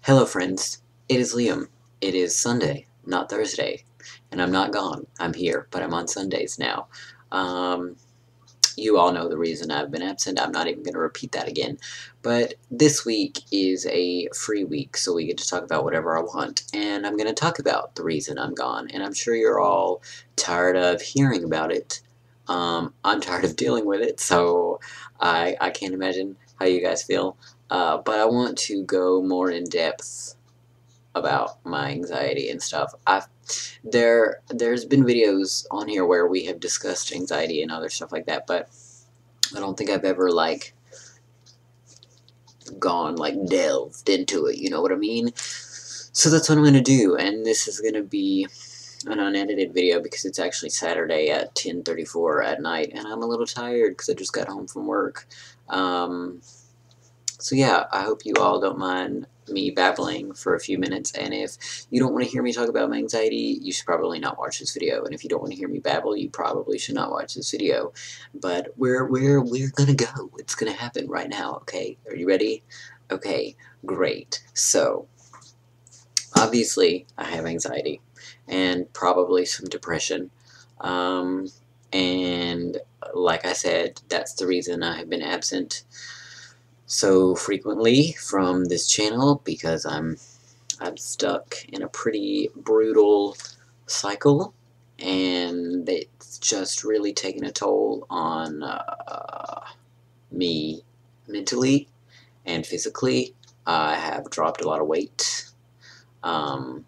Hello friends, it is Liam. It is Sunday, not Thursday, and I'm not gone. I'm here, but I'm on Sundays now. Um, you all know the reason I've been absent. I'm not even going to repeat that again. But this week is a free week, so we get to talk about whatever I want. And I'm going to talk about the reason I'm gone, and I'm sure you're all tired of hearing about it. I'm tired of dealing with it, so I can't imagine how you guys feel. But I want to go more in depth about my anxiety and stuff. There's been videos on here where we have discussed anxiety and other stuff like that, but I don't think I've ever delved into it, you know what I mean? So that's what I'm gonna do, and this is gonna be an unedited video because it's actually Saturday at 10:34 at night, and I'm a little tired because I just got home from work. So yeah, I hope you all don't mind me babbling for a few minutes, and if you don't want to hear me talk about my anxiety, you should probably not watch this video, and if you don't want to hear me babble, you probably should not watch this video. But we're gonna go. It's gonna happen right now, okay? Are you ready? Okay, great. So, obviously, I have anxiety, and probably some depression, and like I said, that's the reason I have been absent so frequently from this channel, because I'm stuck in a pretty brutal cycle, and it's just really taken a toll on me mentally and physically. I have dropped a lot of weight, and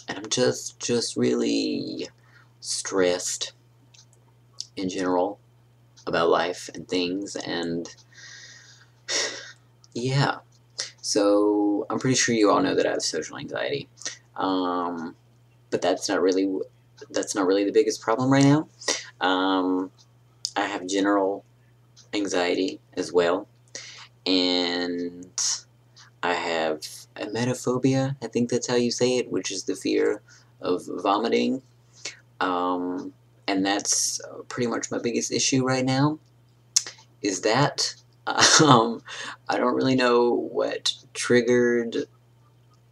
I'm just really stressed in general about life and things, and yeah. So I'm pretty sure you all know that I have social anxiety, but that's not really the biggest problem right now. I have general anxiety as well, and I have emetophobia. I think that's how you say it, which is the fear of vomiting, and that's pretty much my biggest issue right now. Is that I don't really know what triggered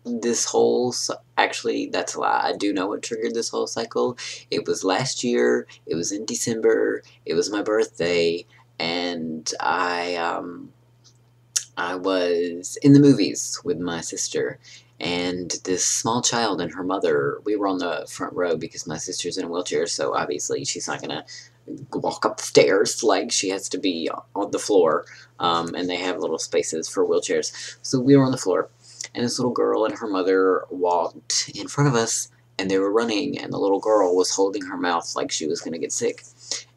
this whole actually, that's a lie. I do know what triggered this whole cycle. It was last year. It was in December. It was my birthday, and I was in the movies with my sister, and this small child and her mother, we were on the front row because my sister's in a wheelchair, so obviously she's not gonna walk up the stairs, like she has to be on the floor, and they have little spaces for wheelchairs. So we were on the floor, and this little girl and her mother walked in front of us, and they were running, and the little girl was holding her mouth like she was gonna get sick.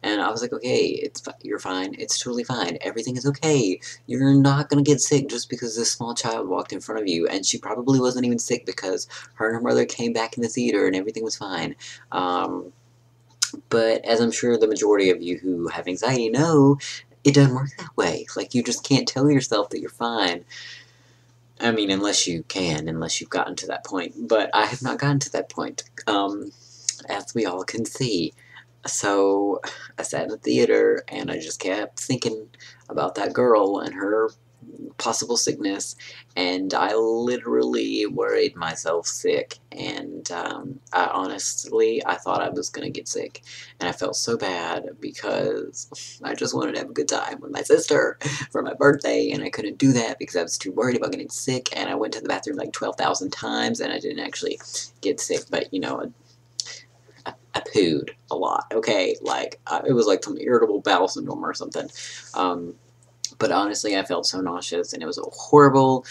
And I was like, okay, you're fine. It's totally fine. Everything is okay. You're not gonna get sick just because this small child walked in front of you. And she probably wasn't even sick because her and her mother came back in the theater and everything was fine. But as I'm sure the majority of you who have anxiety know, it doesn't work that way. Like, you just can't tell yourself that you're fine. I mean, unless you've gotten to that point. But I have not gotten to that point, as we all can see. So I sat in the theater, and I just kept thinking about that girl and her possible sickness, and I literally worried myself sick, and I thought I was gonna get sick, and I felt so bad because I just wanted to have a good time with my sister for my birthday, and I couldn't do that because I was too worried about getting sick, and I went to the bathroom like 12,000 times, and I didn't actually get sick, but, you know, I pooed a lot, okay? Like, it was like some irritable bowel syndrome or something. But honestly, I felt so nauseous, and it was horrible.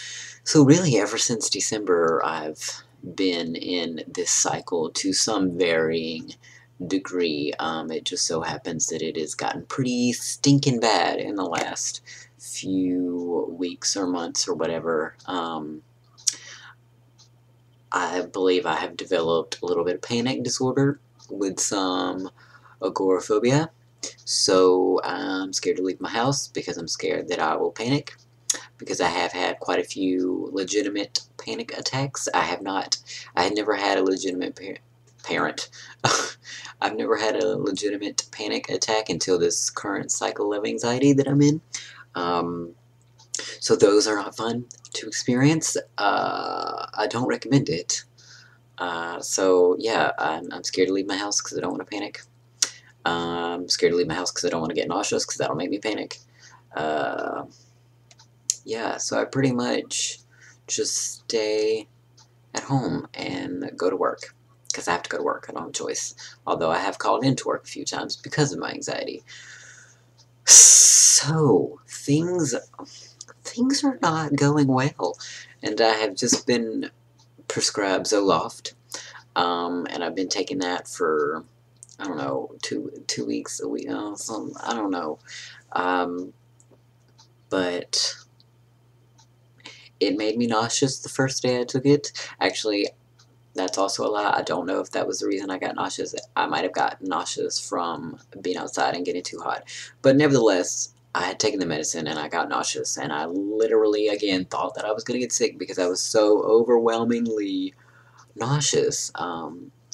So really, ever since December, I've been in this cycle to some varying degree. It just so happens that it has gotten pretty stinking bad in the last few weeks or months or whatever. I believe I have developed a little bit of panic disorder with some agoraphobia. So I'm scared to leave my house because I'm scared that I will panic, because I have had quite a few legitimate panic attacks. I had never had a legitimate parent. I've never had a legitimate panic attack until this current cycle of anxiety that I'm in. So those are not fun. to experience. I don't recommend it. So yeah, I'm scared to leave my house because I don't want to panic. I'm scared to leave my house because I don't want to get nauseous because that'll make me panic. Uh, yeah, so I pretty much just stay at home and go to work because I have to go to work. I don't have a choice. Although I have called into work a few times because of my anxiety. So things are not going well, and I have just been prescribed Zoloft, and I've been taking that for I don't know 2 weeks a week. I don't know, but it made me nauseous the first day I took it. Actually, that's also a lie. I don't know if that was the reason I got nauseous. I might have gotten nauseous from being outside and getting too hot. But nevertheless, I had taken the medicine and I got nauseous. And I literally, again, thought that I was going to get sick because I was so overwhelmingly nauseous.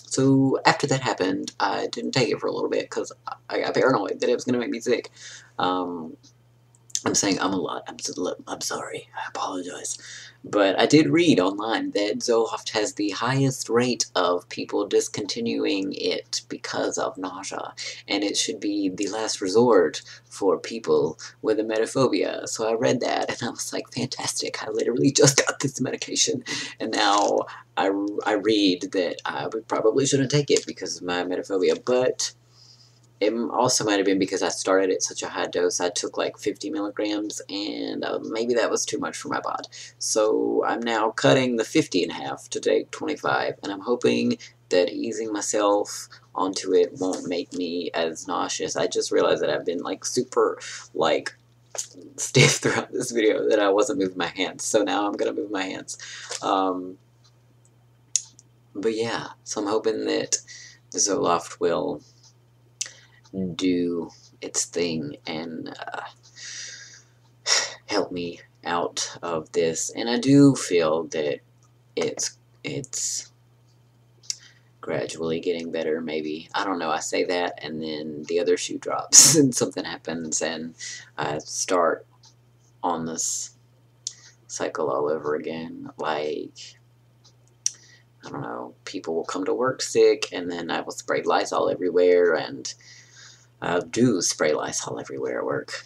So after that happened, I didn't take it for a little bit because I got paranoid that it was going to make me sick. I'm saying I'm a lot. I'm sorry. I apologize. But I did read online that Zoloft has the highest rate of people discontinuing it because of nausea, and it should be the last resort for people with emetophobia. So I read that, and I was like, fantastic. I literally just got this medication, and now I read that I probably shouldn't take it because of my emetophobia, but it also might have been because I started at such a high dose. I took like 50 milligrams, and maybe that was too much for my body. So I'm now cutting the 50 in half to take 25, and I'm hoping that easing myself onto it won't make me as nauseous. I just realized that I've been like super like stiff throughout this video that I wasn't moving my hands. So now I'm gonna move my hands. But yeah, so I'm hoping that the Zoloft will do its thing and help me out of this. And I do feel that it's gradually getting better, maybe. I don't know, I say that and then the other shoe drops and something happens and I start on this cycle all over again. Like, I don't know, people will come to work sick and then I will spray Lysol everywhere, and I do spray Lysol everywhere at work,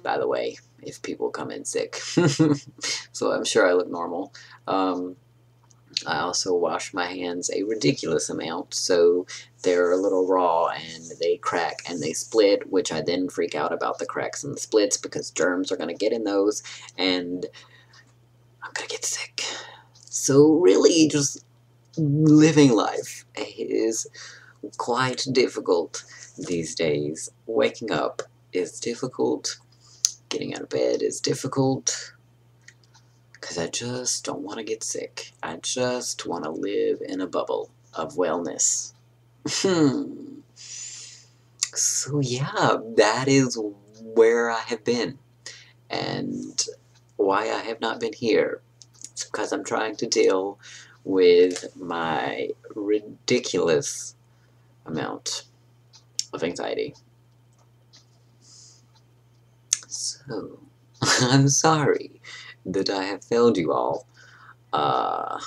by the way, if people come in sick. So I'm sure I look normal. I also wash my hands a ridiculous amount, so they're a little raw and they crack and they split, which I then freak out about the cracks and the splits because germs are going to get in those and I'm going to get sick. So really just living life is quite difficult these days. Waking up is difficult. Getting out of bed is difficult. Because I just don't want to get sick. I just want to live in a bubble of wellness. So yeah, that is where I have been. And why I have not been here. It's because I'm trying to deal with my ridiculous amount of anxiety. So, I'm sorry that I have failed you all, but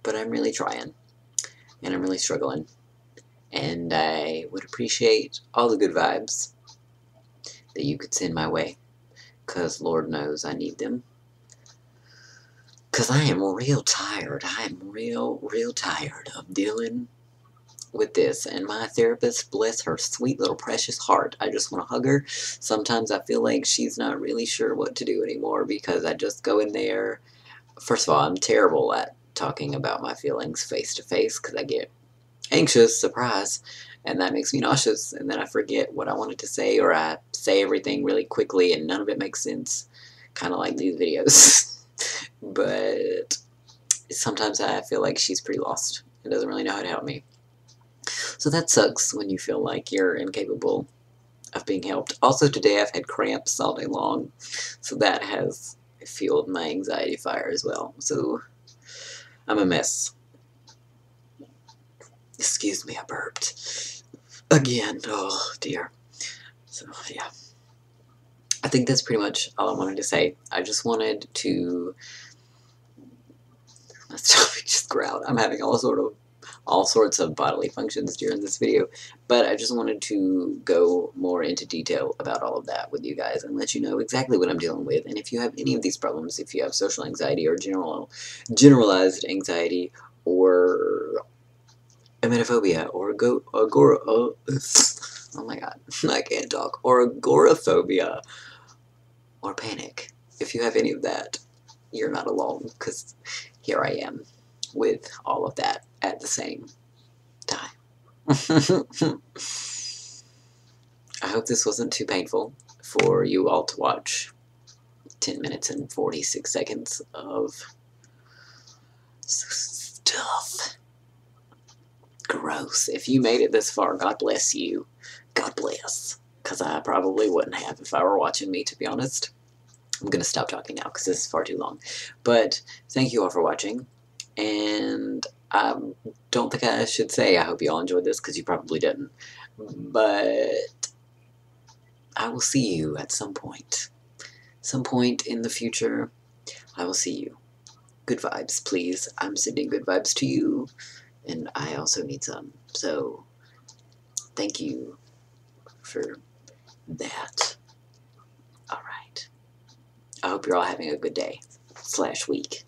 I'm really trying, and I'm really struggling, and I would appreciate all the good vibes that you could send my way, because Lord knows I need them, because I am real tired. I am real tired of dealing with this, and my therapist, bless her sweet little precious heart, I just want to hug her. Sometimes I feel like she's not really sure what to do anymore because I just go in there. First of all, I'm terrible at talking about my feelings face to face because I get anxious, surprise, and that makes me nauseous, and then I forget what I wanted to say, or I say everything really quickly and none of it makes sense, kind of like these videos. But sometimes I feel like she's pretty lost and doesn't really know how to help me. So that sucks when you feel like you're incapable of being helped. Also today I've had cramps all day long, so that has fueled my anxiety fire as well. So I'm a mess. Excuse me, I burped. Again, oh dear. So yeah. think that's pretty much all I wanted to say. I just wanted to... My stomach just growled. I'm having all sorts of bodily functions during this video, but I just wanted to go more into detail about all of that with you guys and let you know exactly what I'm dealing with. And if you have any of these problems, if you have social anxiety or generalized anxiety or emetophobia or oh my god, I can't talk, or agoraphobia or panic, if you have any of that, you're not alone, because here I am with all of that at the same time. I hope this wasn't too painful for you all to watch 10 minutes and 46 seconds of stuff. Gross. If you made it this far, God bless you. God bless. Because I probably wouldn't have if I were watching me, to be honest. I'm going to stop talking now because this is far too long. But thank you all for watching. And I don't think I should say I hope you all enjoyed this because you probably didn't. But I will see you at some point. Some point in the future, I will see you. Good vibes, please. I'm sending good vibes to you. And I also need some. So, thank you for that. Alright. I hope you're all having a good day / week.